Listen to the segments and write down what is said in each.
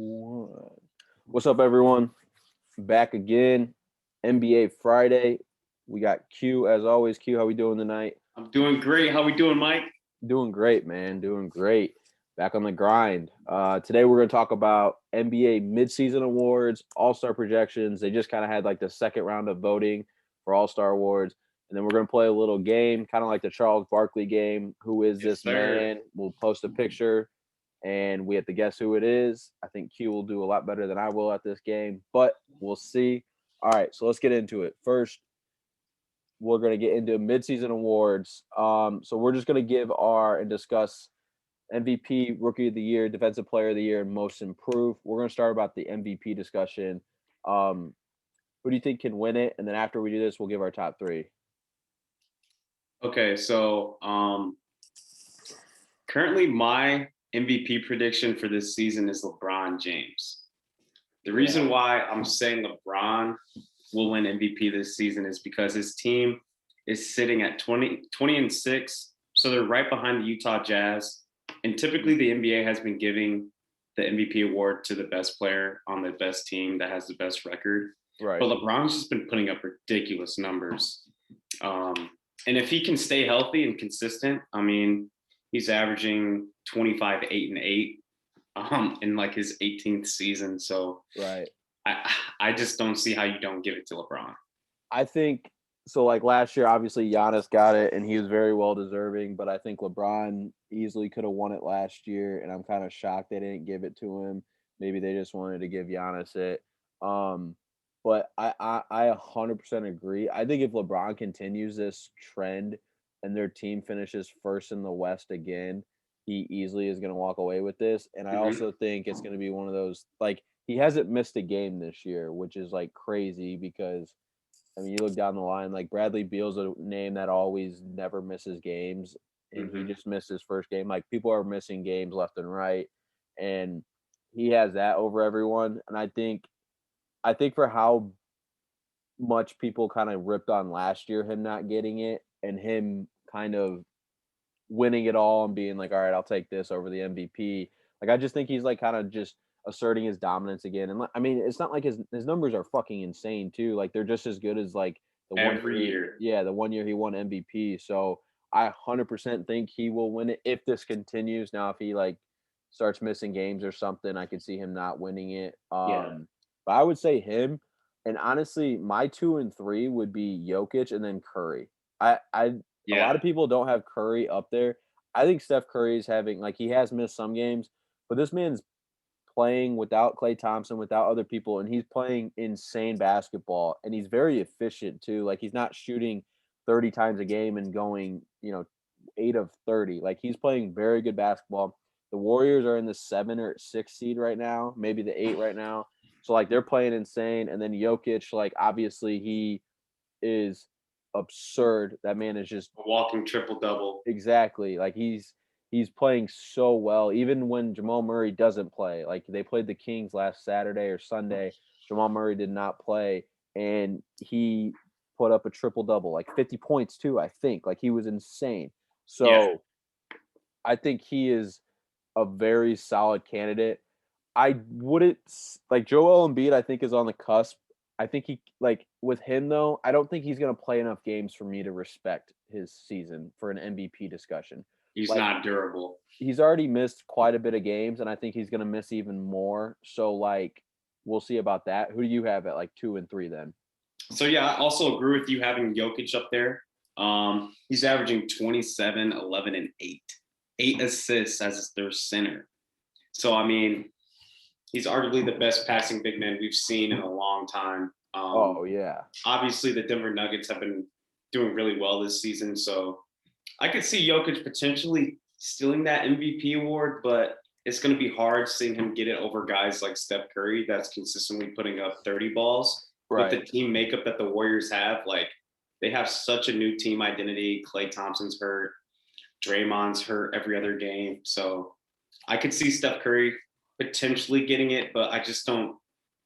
One. What's up, everyone? Back again. NBA Friday. We got Q as always. Q, how we doing tonight? I'm doing great. How we doing, Mike? Doing great, man. Doing great. Back on the grind. Today we're going to talk about NBA midseason awards, All-Star projections. They just kind of had like the second round of voting for All-Star awards. And then we're going to play a little game, kind of like the Charles Barkley game. Who is this man? We'll post a picture and we have to guess who it is. I think Q will do a lot better than I will at this game, but we'll see. All right, so let's get into it. First, we're going to get into midseason awards. So we're just going to give and discuss MVP, Rookie of the Year, Defensive Player of the Year, and Most Improved. We're going to start about the MVP discussion. Who do you think can win it? And then after we do this, we'll give our top three. Okay, so currently my MVP prediction for this season is LeBron James. The reason why I'm saying LeBron will win MVP this season is because his team is sitting at 20-6, so they're right behind the Utah Jazz. And typically the NBA has been giving the MVP award to the best player on the best team that has the best record. Right. But LeBron's just been putting up ridiculous numbers. And if he can stay healthy and consistent, I mean, he's averaging 25, 8, and 8 in like his 18th season. So right. I just don't see how you don't give it to LeBron. I think so. Like last year, obviously Giannis got it, and he was very well deserving. But I think LeBron easily could have won it last year, and I'm kind of shocked they didn't give it to him. Maybe they just wanted to give Giannis it. But I 100% agree. I think if LeBron continues this trend and their team finishes first in the West again, he easily is going to walk away with this. And I also think it's going to be one of those, like, he hasn't missed a game this year, which is like crazy because, I mean, you look down the line, like Bradley Beal's a name that always never misses games. And he just missed his first game. Like, people are missing games left and right. And he has that over everyone. And I think for how much people kind of ripped on last year, him not getting it and him kind of winning it all and being like, all right, I'll take this over the MVP. Like, I just think he's like kind of just asserting his dominance again. And I mean, it's not like his numbers are fucking insane too. Like, they're just as good as like the every year. Yeah, the 1 year he won MVP. So I 100% think he will win it if this continues. Now, if he like starts missing games or something, I could see him not winning it. But I would say him. And honestly, my 2 and 3 would be Jokic and then Curry. A lot of people don't have Curry up there. I think Steph Curry is having, like, he has missed some games, but this man's playing without Klay Thompson, without other people, and he's playing insane basketball, and he's very efficient too. Like, he's not shooting 30 times a game and going, 8 of 30. Like, he's playing very good basketball. The Warriors are in the 7 or 6 seed right now, maybe the 8 right now. So, like, they're playing insane. And then Jokic, like, obviously he is absurd. That man is just a walking triple-double. Exactly. Like, he's playing so well. Even when Jamal Murray doesn't play, like, they played the Kings last Saturday or Sunday. Jamal Murray did not play, and he put up a triple-double, like 50 points too, I think. Like, he was insane. So I think he is a very solid candidate. I wouldn't like Joel Embiid, I think, is on the cusp. I think he, like, with him though, I don't think he's going to play enough games for me to respect his season for an MVP discussion. He's like, not durable. He's already missed quite a bit of games, and I think he's going to miss even more. So, like, we'll see about that. Who do you have at like 2 and 3 then? So yeah, I also agree with you having Jokic up there. He's averaging 27, 11, and 8. 8 assists as their center. So I mean, he's arguably the best passing big man we've seen in a long time. Obviously, the Denver Nuggets have been doing really well this season, so I could see Jokic potentially stealing that MVP award, but it's going to be hard seeing him get it over guys like Steph Curry that's consistently putting up 30 balls. Right. With the team makeup that the Warriors have, like, they have such a new team identity. Klay Thompson's hurt. Draymond's hurt every other game. So I could see Steph Curry potentially getting it, but I just don't,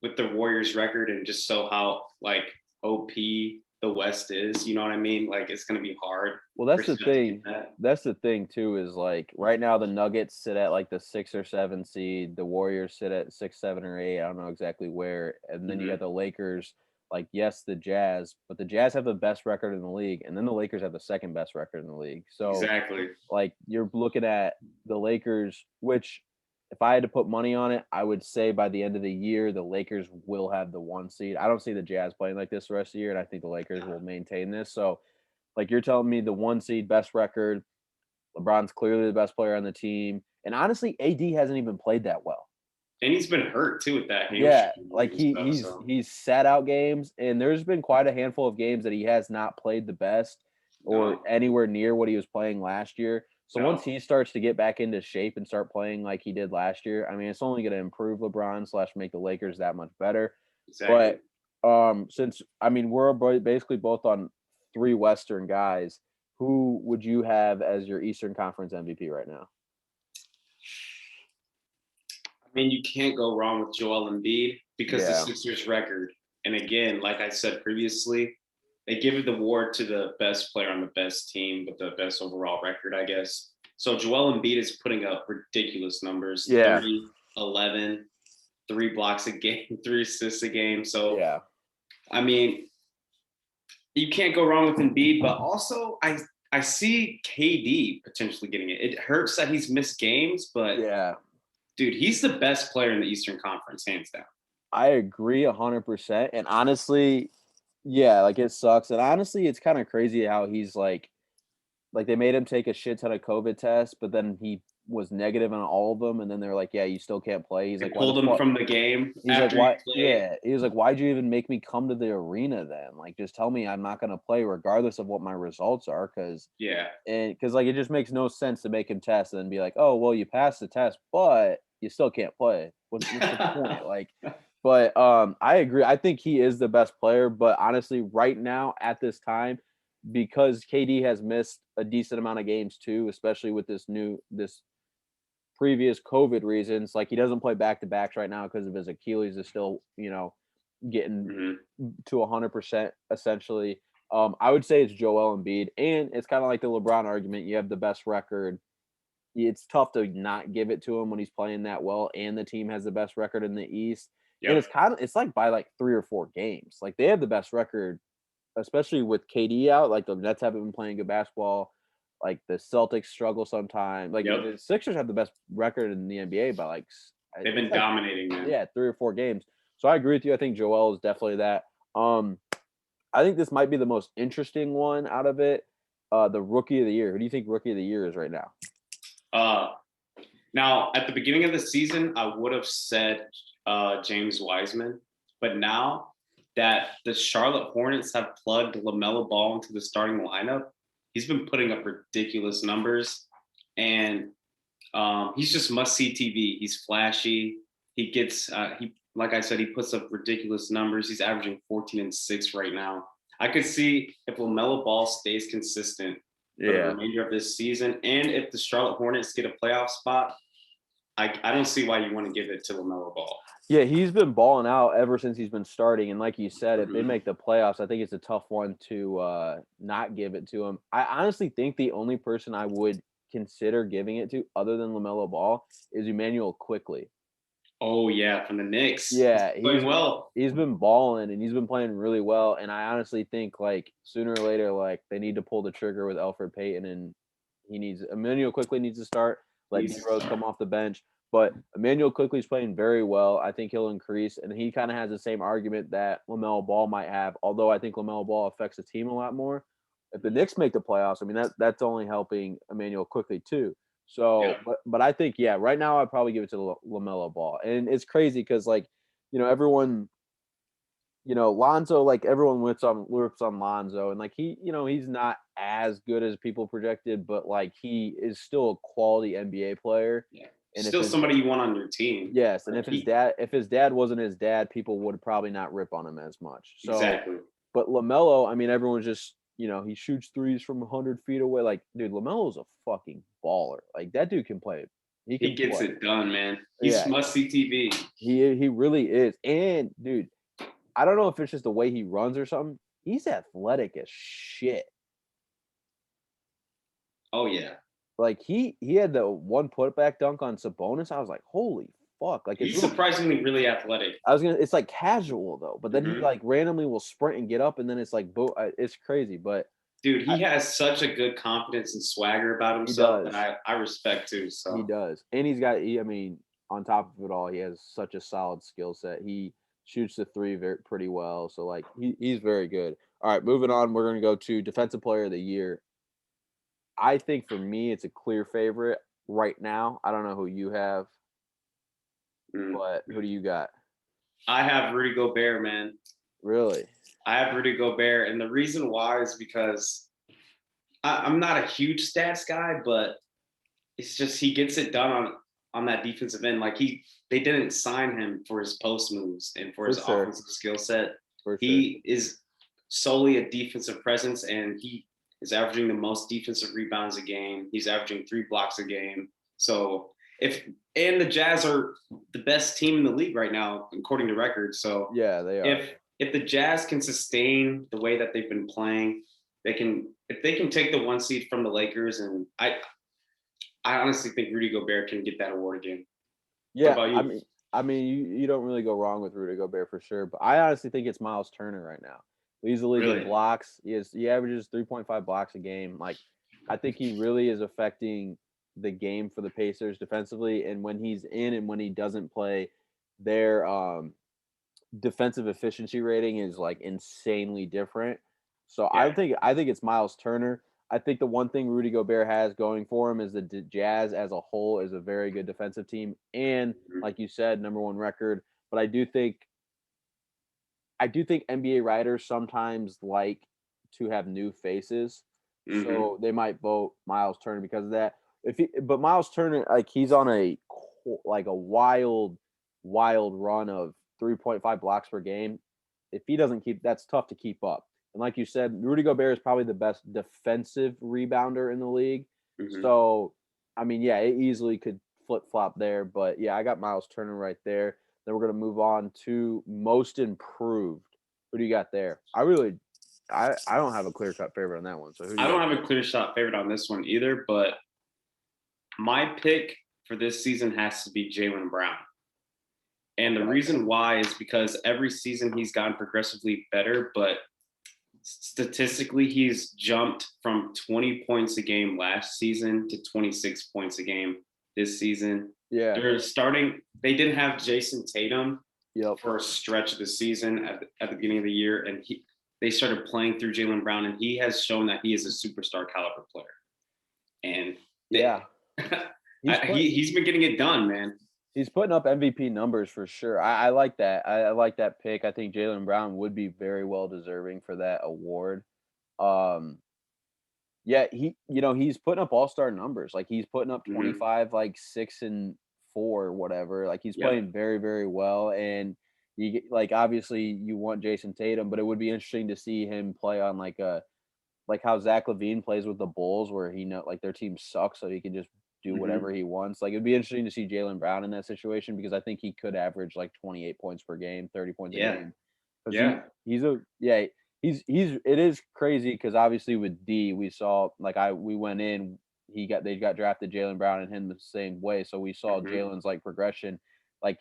with the Warriors record and just so how like OP the West is. You know what I mean? Like it's going to be hard. Well, that's for the Steph to thing. get that. That's the thing too, is like right now the Nuggets sit at like the 6 or 7 seed. The Warriors sit at 6, 7, or 8. I don't know exactly where. And then you Mhm. got the Lakers. Like, yes, the Jazz, but the Jazz have the best record in the league, and then the Lakers have the second best record in the league. So, Exactly. like, you're looking at the Lakers, which if I had to put money on it, I would say by the end of the year, the Lakers will have the 1 seed. I don't see the Jazz playing like this the rest of the year, and I think the Lakers will maintain this. So, like, you're telling me the 1 seed, best record, LeBron's clearly the best player on the team, and honestly, AD hasn't even played that well. And he's been hurt too with that Yeah, hamstring like and stuff. he's So he's sat out games, and there's been quite a handful of games that he has not played the best or no, anywhere near what he was playing last year. So once no, he starts to get back into shape and start playing like he did last year, I mean, it's only going to improve LeBron slash make the Lakers that much better. exactly. But since I mean we're basically both on 3 Western guys, who would you have as your Eastern Conference MVP right now? I mean, you can't go wrong with Joel Embiid because the Yeah, Sixers record. And again, like I said previously, they give the award to the best player on the best team with the best overall record, I guess. So Joel Embiid is putting up ridiculous numbers: yeah, 30, 11, 3 blocks a game, 3 assists a game. So yeah, I mean, you can't go wrong with Embiid, but also I see KD potentially getting it. It hurts that he's missed games, but yeah. dude, he's the best player in the Eastern Conference, hands down. I agree 100%. And honestly, yeah, like it sucks. And honestly, it's kind of crazy how he's like they made him take a shit ton of COVID tests, but then he was negative on all of them. And then they're like, yeah, you still can't play. He's They like, why the pulled him fuck? from the game He's like, after he why? played. Yeah. He was like, why'd you even make me come to the arena then? Like, just tell me I'm not going to play regardless of what my results are. Yeah, Cause like it just makes no sense to make him test and then be like, oh, well, you passed the test, but you still can't play. What's the point? Like, but I agree. I think he is the best player. But honestly, right now at this time, because KD has missed a decent amount of games too, especially with this previous COVID reasons. Like he doesn't play back to backs right now because of his Achilles is still, getting hmm to 100% essentially. I would say it's Joel Embiid, and it's kind of like the LeBron argument. You have the best record. It's tough to not give it to him when he's playing that well, and the team has the best record in the East. And yep. it's like by like 3 or 4 games. Like they have the best record, especially with KD out. Like the Nets haven't been playing good basketball. Like the Celtics struggle sometimes. Like Yep. the Sixers have the best record in the NBA by like They've been it's like dominating, man. yeah 3 or 4 games. So I agree with you. I think Joel is definitely that. I think this might be the most interesting one out of it. The Rookie of the Year. Who do you think Rookie of the Year is right now? Uh, Now, at the beginning of the season, I would have said James Wiseman, but now that the Charlotte Hornets have plugged LaMelo Ball into the starting lineup, he's been putting up ridiculous numbers, and he's just must-see TV. He's flashy. He gets he like I said, he puts up ridiculous numbers. He's averaging 14 and 6 right now. I could see if LaMelo Ball stays consistent for the Yeah. remainder of this season, and if the Charlotte Hornets get a playoff spot, I don't see why you want to give it to LaMelo Ball. Yeah, he's been balling out ever since he's been starting. And like you said, if they Mhm. make the playoffs, I think it's a tough one to not give it to him. I honestly think the only person I would consider giving it to, other than LaMelo Ball, is Emmanuel Quickly. Oh yeah, from the Knicks. He's Yeah, playing well. he's been balling and he's been playing really well. And I honestly think like sooner or later, like they need to pull the trigger with Alfred Payton, and Emmanuel Quickly needs to start. Let D Needs to Rose come start. off the bench. But Emmanuel Quickly's playing very well. I think he'll increase, and he kind of has the same argument that LaMelo Ball might have. Although I think LaMelo Ball affects the team a lot more. If the Knicks make the playoffs, I mean that's only helping Emmanuel Quickly too. Yeah. So, but I think yeah, right now I'd probably give it to LaMelo Ball, and it's crazy because like everyone, Lonzo, like everyone whips on Lonzo, and like he's not as good as people projected, but like he is still a quality NBA player. Yeah. And if Still his somebody you want on your team. yes, and Like if his dad wasn't his dad, people would probably not rip on him as much. So, exactly. but LaMelo, I mean, everyone's just he shoots threes from 100 feet away. Like, dude, LaMelo's a fucking baller. Like that dude can play. He He can gets play. it done, man. He's Yeah, must see TV. he really is. And dude, I don't know if it's just the way he runs or something. he's athletic as shit. Oh yeah, Like he had the one putback dunk on Sabonis. I was like, holy fuck! Like it's he's real. surprisingly really athletic. It's like casual though, but then he Mhm. like randomly will sprint and get up, and then it's like, it's crazy. But Dude, I, he has such a good confidence and swagger about he himself that does, I respect too. he So does, and I mean, on top of it all, he has such a solid skill set. He shoots the three pretty well, so like he's very good. All right, moving on. We're gonna go to defensive player of the year. I think for me, it's a clear favorite right now. I don't know who you have, mm. but who do you got? I have Rudy Gobert, man. Really? I have Rudy Gobert, and the reason why is because I'm not a huge stats guy, but it's just he gets it done on that defensive end. Like they didn't sign him for his post moves and for For his sure. offensive skill set. For sure. He is solely a defensive presence, and he is averaging the most defensive rebounds a game. He's averaging 3 blocks a game. So if and the Jazz are the best team in the league right now, according to records. So Yeah, they are. if the Jazz can sustain the way that they've been playing, they can if they can take the 1 seed from the Lakers, and I honestly think Rudy Gobert can get that award again. What Yeah, about you? I mean, you don't really go wrong with Rudy Gobert for sure, but I honestly think it's Miles Turner right now. Leads the league in Really? blocks. He averages 3.5 blocks a game. Like, I think he really is affecting the game for the Pacers defensively, and when he's in and when he doesn't play, their defensive efficiency rating is like insanely different. So Yeah. I think it's Miles Turner. I think the one thing Rudy Gobert has going for him is the Jazz as a whole is a very good defensive team, and like you said, number one record. But I do think NBA writers sometimes like to have new faces, Mm-hmm. so they might vote Miles Turner because of that. But Miles Turner, like he's on like a wild run of 3.5 blocks per game. If he doesn't that's tough to keep up. And like you said, Rudy Gobert is probably the best defensive rebounder in the league. Mm-hmm. So, I mean, yeah, it easily could flip flop there. But yeah, I got Miles Turner right there. Then we're gonna move on to most improved. Who do you got there? I don't have a clear cut favorite on that one. So who do I you got don't have there? a clear shot favorite on this one either, but my pick for this season has to be Jaylen Brown. And the Okay. reason why is because every season he's gotten progressively better, but statistically he's jumped from 20 points a game last season to 26 points a game this season. Yeah. They didn't have Jason Tatum Yep. for a stretch of the season at the beginning of the year, and they started playing through Jaylen Brown, and he has shown that he is a superstar caliber player. And Yeah. he's been getting it done, man. He's putting up MVP numbers for sure. I like that. I like that pick. I think Jaylen Brown would be very well deserving for that award. Um, yeah, he's putting up all-star numbers. Like he's putting up Mm-hmm. 25, like 6 and 4, whatever. Like he's Yep. playing very, very well. And like obviously you want Jason Tatum, but it would be interesting to see him play on like how Zach LaVine plays with the Bulls, where like their team sucks, so he can just do Mm-hmm. whatever he wants. Like it'd be interesting to see Jaylen Brown in that situation because I think he could average like 28 points per game, 30 points a Yeah. game. Because Yeah. he's a yeah he's it is crazy because obviously with D we saw like we went in they got drafted Jaylen Brown and him the same way, so we saw Mm-hmm. Jalen's like progression. Like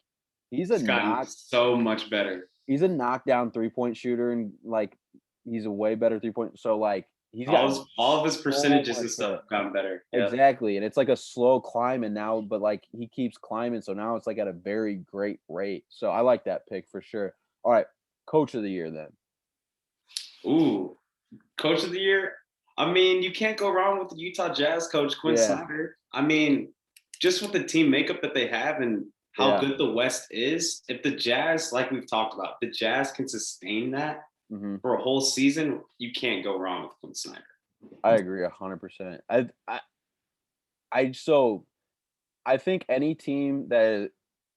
he's a It's gotten knock so much better. he's a knockdown 3-point shooter and like he's a way better 3-point. So like he's got All of his so percentages much and stuff have gotten better. Yep. exactly, and it's like a slow climb, and now, but like he keeps climbing, so now it's like at a very great rate. So I like that pick for sure. All right, coach of the year then. Ooh, coach of the year. I mean, you can't go wrong with the Utah Jazz coach, Quinn Yeah, Snyder. I mean, just with the team makeup that they have and how yeah. good the West is, if the Jazz, like we've talked about, the Jazz can sustain that Hmm. for a whole season, you can't go wrong with Quinn Snyder. I agree 100%. So I think any team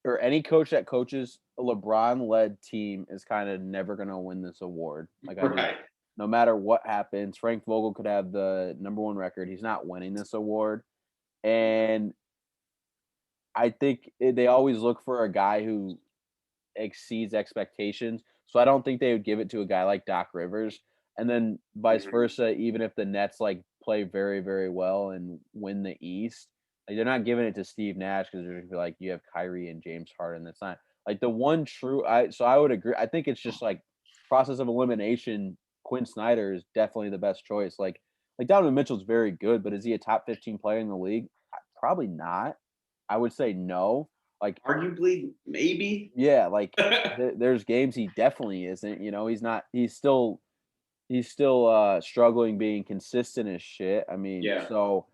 or any coach that coaches a LeBron-led team is kind of never gonna win this award. Like I just Right. no matter what happens, Frank Vogel could have the number one record. He's not winning this award. And I think they always look for a guy who exceeds expectations. So I don't think they would give it to a guy like Doc Rivers. And then vice Mhm. versa, even if the Nets like play very, very well and win the East, like they're not giving it to Steve Nash because they're gonna be like you have Kyrie and James Harden. That's not like the one true. I would agree. I think it's just like process of elimination. Quinn Snyder is definitely the best choice. Like Donovan Mitchell's very good, but is he a top 15 player in the league? Probably not. I would say no. Like Arguably, maybe. yeah, like there's games he definitely isn't. You know, he's not. He's still struggling being consistent as shit. I mean, Yeah, so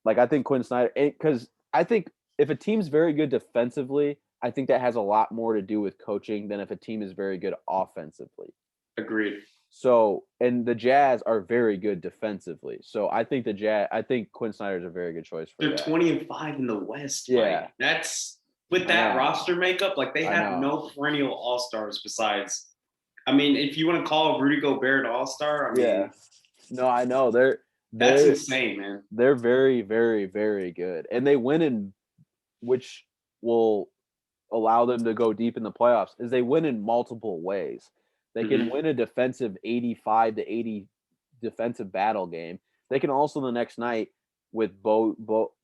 like I think Quinn Snyder because I think if a team's very good defensively, I think that has a lot more to do with coaching than if a team is very good offensively. agreed. So and the Jazz are very good defensively. So I think Quinn Snyder is a very good choice for They're that. 20-5 in the West, Yeah, Mike. That's with I that know. roster makeup, like they I have know. no perennial all-stars besides. I mean, if you want to call Rudy Gobert an all-star, I Yeah. mean, No, I know. that's They're insane, man. they're very, very, very good. And they win in which will allow them to go deep in the playoffs is they win in multiple ways. They can Mhm. win a defensive 85 to 80 defensive battle game. They can also the next night with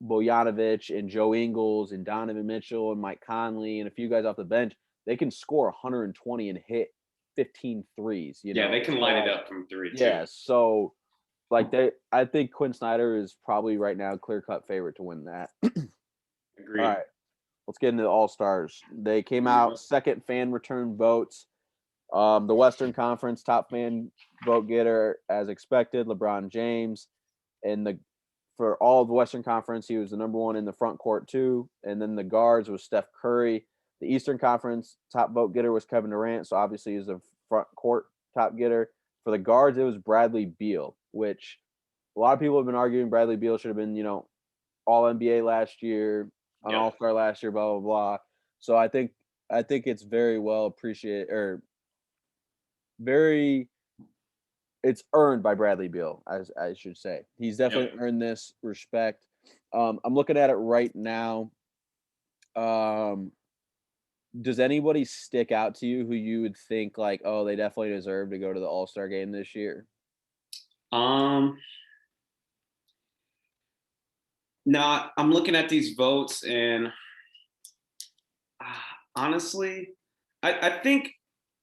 Bojanovic and Joe Ingles and Donovan Mitchell and Mike Conley and a few guys off the bench, they can score 120 and hit 15 threes, you Yeah, know. they can So light it like up from three too. yeah, so like I think Quinn Snyder is probably right now clear cut favorite to win that. All Agreed. right. Let's get into the All Stars. They came Here we out go. second fan return votes. The Western Conference top fan vote getter, as expected, LeBron James. And for all of the Western Conference, he was the number one in the front court too. And then the guards was Steph Curry. The Eastern Conference top vote getter was Kevin Durant, so obviously he's the front court top getter. For the guards, it was Bradley Beal, which a lot of people have been arguing Bradley Beal should have been, all NBA last year, an Yep. All Star last year, blah blah blah. So I think it's very well appreciated or very it's earned by Bradley Beal, as I should say. He's Yep. definitely earned this respect. I'm looking at it right now. Um, does anybody stick out to you who you would think like, oh, they definitely deserve to go to the All Star game this year? Um. Now I'm looking at these votes, and honestly, I think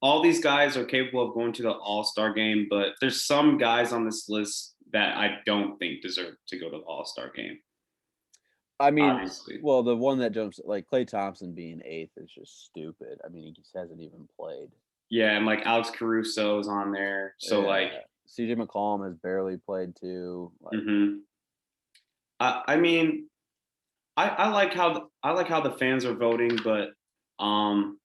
all these guys are capable of going to the All-Star game, but there's some guys on this list that I don't think deserve to go to the All-Star game. I mean, Obviously, well, the one that jumps like Clay Thompson being eighth is just stupid. I mean, he just hasn't even played. yeah, and like Alex Caruso is on there, so like, Yeah, CJ McCollum has barely played too. Like, mhm. I mean, I like how the fans are voting, but um,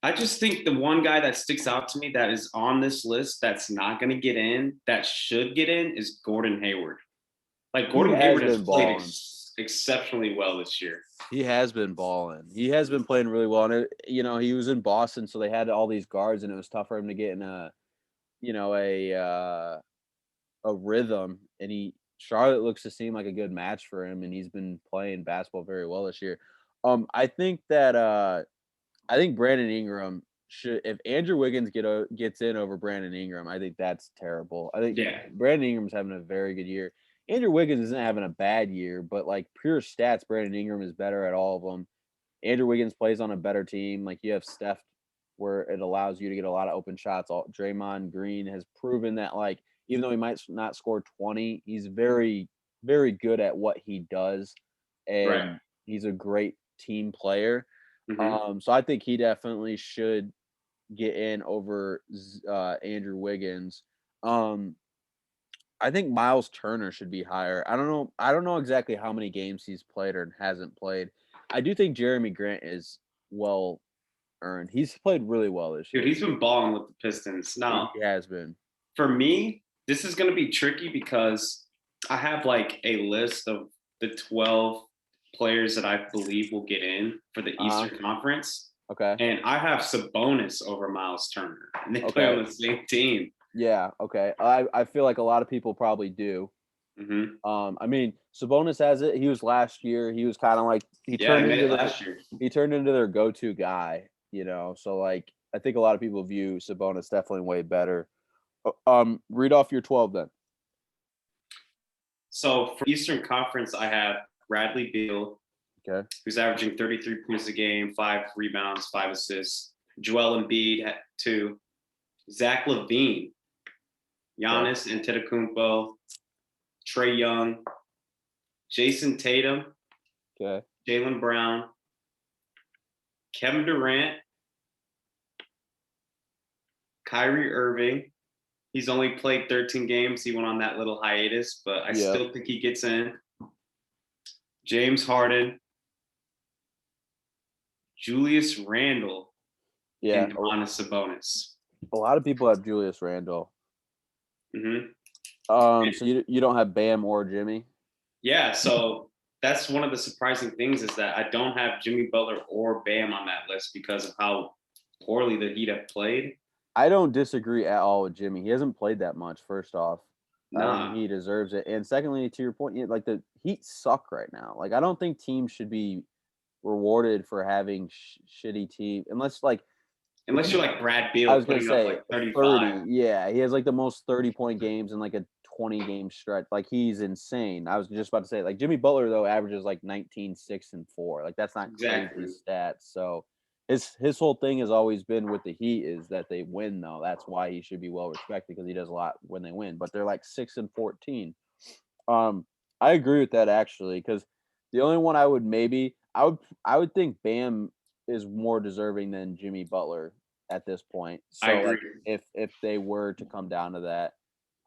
I just think the one guy that sticks out to me that is on this list that's not going to get in, that should get in, is Gordon Hayward. Like he Gordon has Hayward has been played balling. exceptionally well this year. He has been balling. He has been playing really well. And he was in Boston, so they had all these guards, and it was tough for him to get in you know, a rhythm. And Charlotte looks to seem like a good match for him, and he's been playing basketball very well this year. I think Brandon Ingram should if Andrew Wiggins gets in over Brandon Ingram, I think that's terrible. I think Yeah, Brandon Ingram's having a very good year. Andrew Wiggins isn't having a bad year, but like pure stats, Brandon Ingram is better at all of them. Andrew Wiggins plays on a better team. Like you have Steph, where it allows you to get a lot of open shots. Draymond Green has proven that, like, even though he might not score 20, he's very, very good at what he does, right. and he's a great team player. Hmm. So I think he definitely should get in over Andrew Wiggins. Um, I think Miles Turner should be higher. I don't know. I don't know exactly how many games he's played or hasn't played. I do think Jeremy Grant is well earned. He's played really well this Dude, year. he's been balling with the Pistons. He Now, has been. for me, this is going to be tricky because I have like a list of the 12 players that I believe will get in for the Uh-huh. Eastern Conference. Okay. And I have Sabonis over Miles Turner, and they play Okay. on the same team. Yeah. Okay. I feel like a lot of people probably do. Hmm. I mean, Sabonis has it. He was last year. He was kind of like Yeah, he made it last year. he turned into their go-to guy. So like I think a lot of people view Sabonis definitely way better. Read off your 12 then. So for Eastern Conference, I have Bradley Beal, Okay. who's averaging 33 points a game, 5 rebounds, 5 assists. Joel Embiid at 2. Zach LaVine, Giannis Antetokounmpo, Trae Young, Jason Tatum, Okay. Jaylen Brown, Kevin Durant, Kyrie Irving. He's only played 13 games. He went on that little hiatus, but I still think he gets in. James Harden, Julius Randle, and Domantas Sabonis. A lot of people have Julius Randle. Mm-hmm. So you don't have Bam or Jimmy? Yeah, so that's one of the surprising things is that I don't have Jimmy Butler or Bam on that list because of how poorly the Heat have played. I don't disagree at all with Jimmy. He hasn't played that much, first off. I don't think Nah. he deserves it. And secondly, to your point, like the Heat suck right now. Like I don't think teams should be rewarded for having shitty team unless you're like Brad I Beal was gonna putting up say like 35. 30. Yeah, he has like the most 30-point games in like a 20-game stretch. Like he's insane. I was just about to say like Jimmy Butler though averages like 19, 6, and 4. Like that's not Exactly. crazy stats. So his whole thing has always been with the Heat is that they win though. That's why he should be well respected because he does a lot when they win. But they're like 6 and 14. I agree with that actually because the only one I would think Bam is more deserving than Jimmy Butler at this point. So I agree. like if they were to come down to that,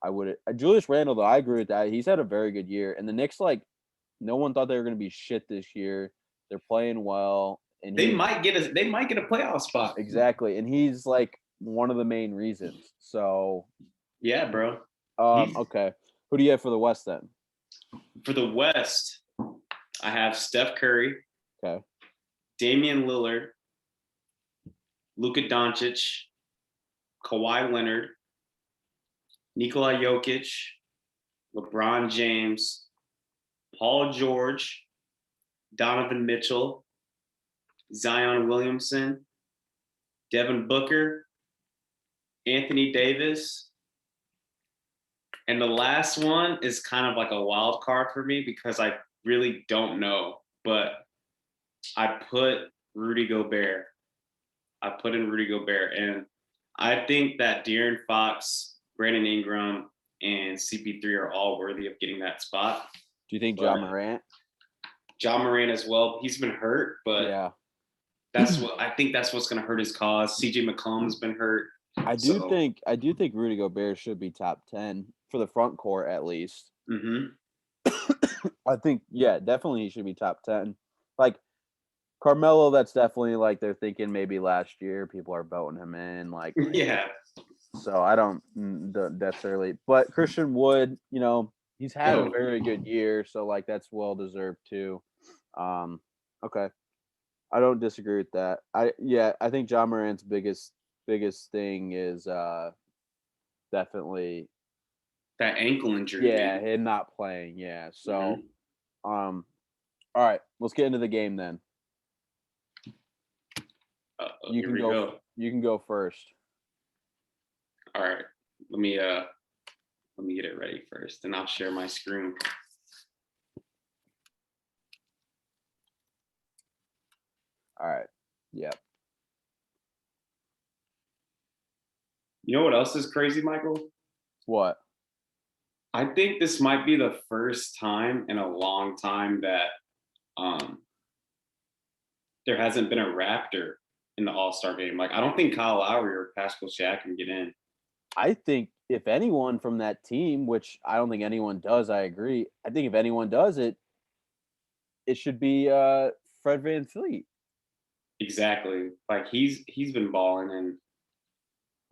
I would Julius Randle though, I agree with that. He's had a very good year. And the Knicks, like, no one thought they were gonna be shit this year. They're playing well. And they might get a playoff spot. Exactly. And he's like one of the main reasons. So yeah, bro. Okay. Who do you have for the West then? For the West, I have Steph Curry. Okay. Damian Lillard, Luka Doncic, Kawhi Leonard, Nikola Jokic, LeBron James, Paul George, Donovan Mitchell, Zion Williamson, Devin Booker, Anthony Davis. And the last one is kind of like a wild card for me because I really don't know, but I put Rudy Gobert. I put in Rudy Gobert. And I think that De'Aaron Fox, Brandon Ingram, and CP3 are all worthy of getting that spot. Do you think Ja Morant? Ja Morant as well. He's been hurt, but yeah, I think that's what's going to hurt his cause. CJ McCollum's been hurt. I do think Rudy Gobert should be top 10 for the front court at least. Mm-hmm. I think, yeah, definitely he should be top 10. Like Carmelo, that's definitely like they're thinking maybe last year people are voting him in. Like, yeah. So I don't necessarily, but Christian Wood, you know, he's had a very good year, so like that's well deserved too. Okay, I don't disagree with that. I think Ja Morant's biggest thing is definitely that ankle injury. Yeah, him not playing. Yeah, so all right, let's get into the game then. You can go. You can go first. All right, let me get it ready first, and I'll share my screen. All right. Yep. You know what else is crazy, Michael? What? I think this might be the first time in a long time that there hasn't been a Raptor in the All-Star game. Like, I don't think Kyle Lowry or Pascal Siakam get in. I think if anyone from that team, which I don't think anyone does, I agree. I think if anyone does it, it should be Fred VanVleet. Exactly. Like he's been balling, and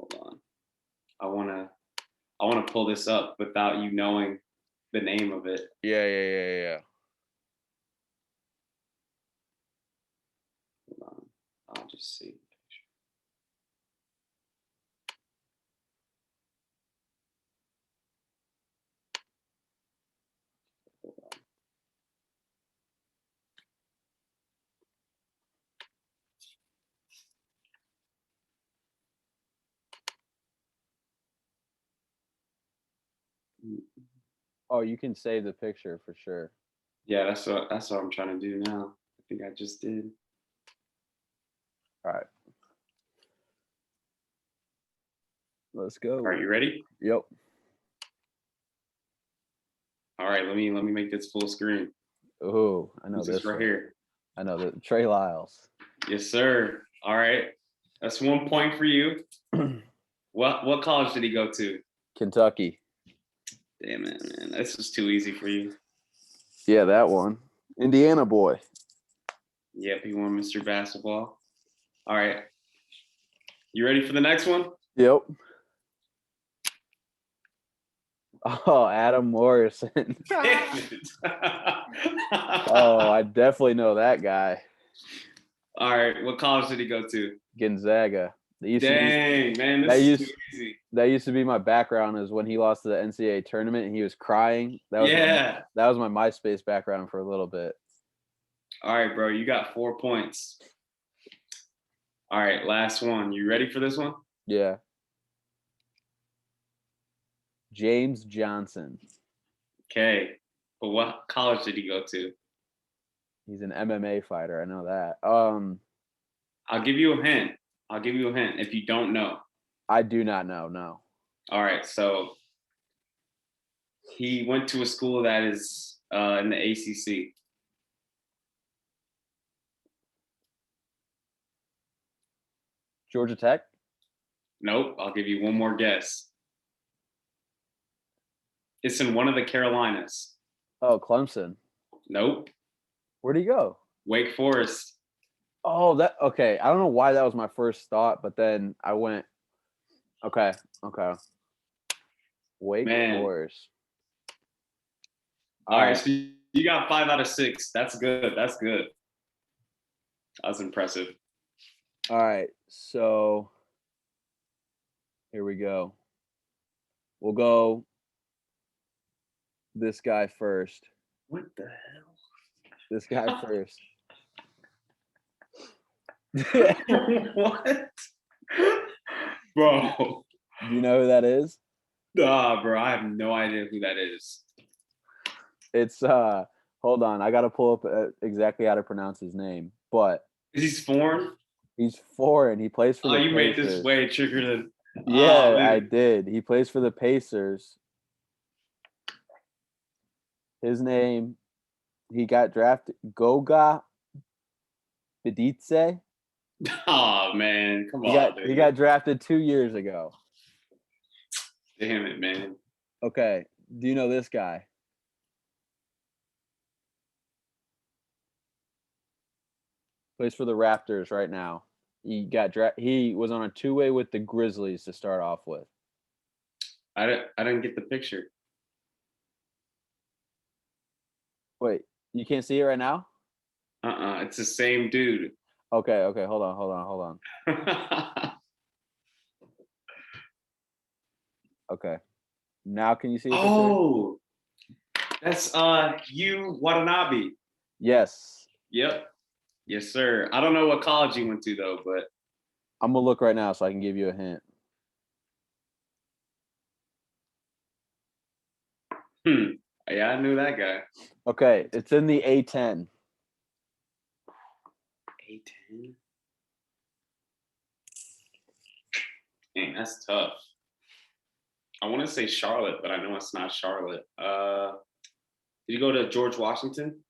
hold on. I wanna pull this up without you knowing the name of it. Yeah. Hold on. I'll just see. Oh, you can save the picture for sure. Yeah, that's what I'm trying to do now. I think I just did. All right. Let's go. All right, you ready? Yep. All right, let me make this full screen. Oh, I know Who's this this right one. here? I know that Trey Lyles. Yes, sir. All right, that's 1 point for you. What college did he go to? Kentucky. Damn it, man, this was too easy for you. Yeah, that one. Indiana boy. Yep, he won Mr. Basketball. All right, you ready for the next one? Yep. Oh, Adam Morrison. Damn it. Oh, I definitely know that guy. All right, what college did he go to? Gonzaga. Dang, man, this is too easy. That used to be my background, is when he lost to the NCAA tournament and he was crying. That was my MySpace background for a little bit. All right, bro, you got 4 points. All right, last one. You ready for this one? Yeah. James Johnson. Okay, but what college did he go to? He's an MMA fighter. I know that. I'll give you a hint. If you don't know. I do not know. No. All right, so he went to a school that is in the ACC. Georgia Tech? Nope. I'll give you one more guess. It's in one of the Carolinas. Oh, Clemson. Nope. Where'd he go? Wake Forest. Oh, okay. I don't know why that was my first thought, but then I went, okay. Wake Forest. All right, so you got 5 out of 6. That's good. That was impressive. All right, so here we go. We'll go this guy first. What the hell? This guy first. What? Bro. Do you know who that is? Nah, bro, I have no idea who that is. It's hold on, I gotta pull up exactly how to pronounce his name. But he's foreign. He's foreign. He plays for the Pacers. You made this way trickier than. Yeah, I did. He plays for the Pacers. His name, he got drafted. Goga Biditse. Oh man, come on. He got drafted 2 years ago. Damn it, man. Okay, do you know this guy? Plays for the Raptors right now. He was on a 2-way with the Grizzlies to start off with. I didn't get the picture. Wait, you can't see it right now? It's the same dude. Okay, hold on. Okay. Now can you see the picture? Oh, that's Yu Watanabe. Yes. Yep. Yes, sir. I don't know what college he went to though, but I'm gonna look right now so I can give you a hint. Yeah, I knew that guy. Okay, it's in the A10. A10. Dang, that's tough. I want to say Charlotte, but I know it's not Charlotte. Did you go to George Washington?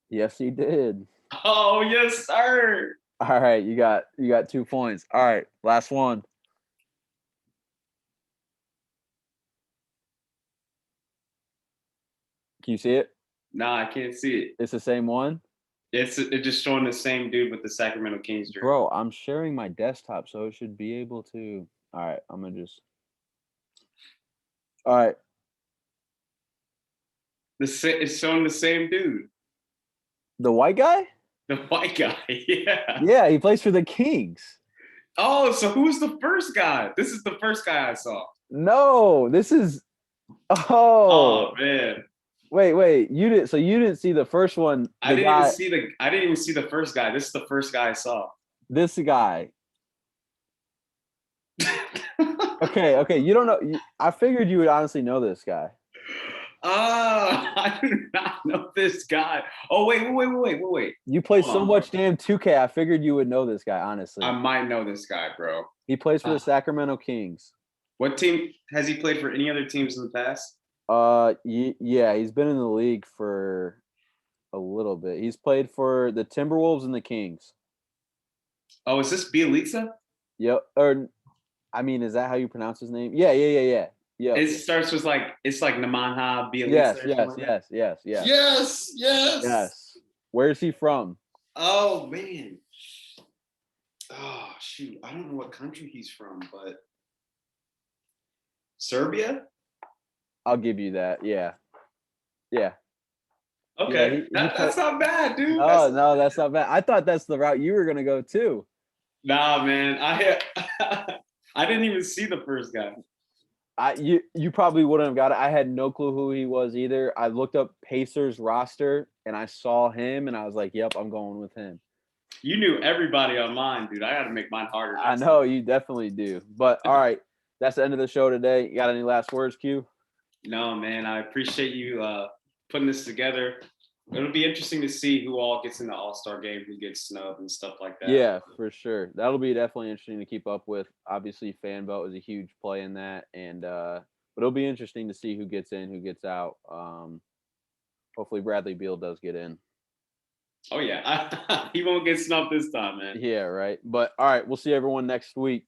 Yes, he did. Oh, yes, sir. All right, you got 2 points. All right, last one. Can you see it? Nah, I can't see it. It's the same one? It's just showing the same dude with the Sacramento Kings jersey. Bro, I'm sharing my desktop, so it should be able to. All right, I'm gonna just. All right. It's showing the same dude. The white guy? The white guy, yeah. Yeah, he plays for the Kings. Oh, so who's the first guy? This is the first guy I saw. No, this is. Oh man. Wait. You didn't see the first one. I didn't even see the first guy. This is the first guy I saw. This guy. Okay. You don't know. I figured you would honestly know this guy. I do not know this guy. Oh, wait. You play Hold so on, much bro. damn 2K. I figured you would know this guy, honestly. I might know this guy, bro. He plays for the Uh, Sacramento Kings. what team has he played for? Any other teams in the past? Yeah, he's been in the league for a little bit. He's played for the Timberwolves and the Kings. Oh, is this Bielitsa? Yep. Or, I mean, is that how you pronounce his name? Yeah. Yep. It starts with it's like Nemanja Bielitsa Yes, or something like that. yes. Where's he from? Oh man. Oh shoot, I don't know what country he's from, but Serbia. I'll give you that. Yeah. Okay, that's not bad, dude. No, that's not bad. I thought that's the route you were gonna go too. Nah, man. I didn't even see the first guy. You probably wouldn't have got it. I had no clue who he was either. I looked up Pacers roster and I saw him and I was like, "Yep, I'm going with him." You knew everybody on mine, dude. I got to make mine harder. I know you definitely do. But all right, that's the end of the show today. You got any last words, Q? No, man. I appreciate you putting this together. It'll be interesting to see who all gets in the All-Star game, who gets snubbed and stuff like that. Yeah, for sure. That'll be definitely interesting to keep up with. Obviously, fan vote is a huge play in that, and but it'll be interesting to see who gets in, who gets out. Hopefully, Bradley Beal does get in. Oh yeah, he won't get snubbed this time, man. Yeah, right. But all right, we'll see everyone next week.